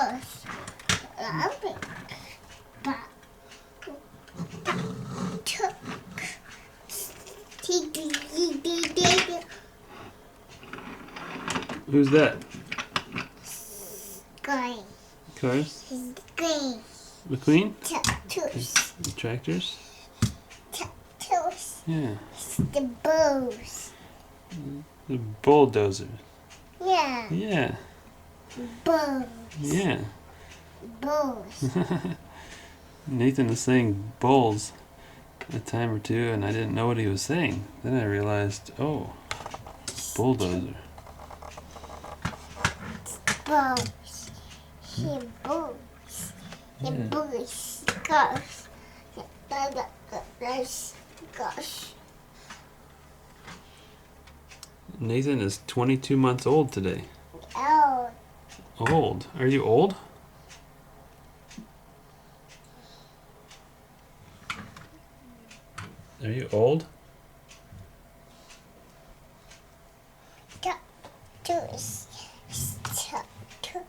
toes. Who's that? Green. Cars? Green. The Queen? Tattoos. The tractors? Tattoos. Yeah. The bulls. The bulldozer. Yeah. Yeah. Bulls. Yeah. Bulls. Nathan was saying bulls a time or two, and I didn't know what he was saying. Then I realized, oh, bulldozer. Bulls. He bulls. The bulls. Gosh. Gosh. Nathan is 22 months old today. Oh. Old? Are you old? Are you old? Tattoos. Tattoos.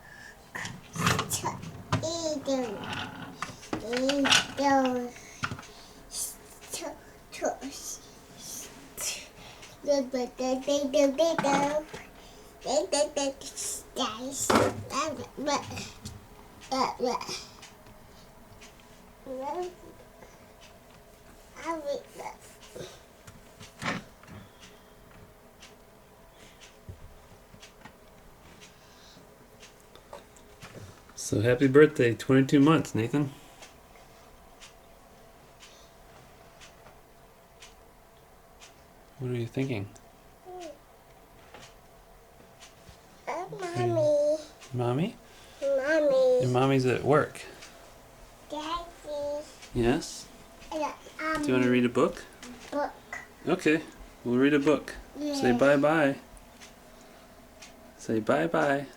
So happy birthday, 22 months, Nathan. What are you thinking? Mommy. Mommy? Mommy. Your mommy's at work. Daddy. Yes? Do you want to read a book? Book. Okay, we'll read a book. Yeah. Say bye-bye. Say bye-bye.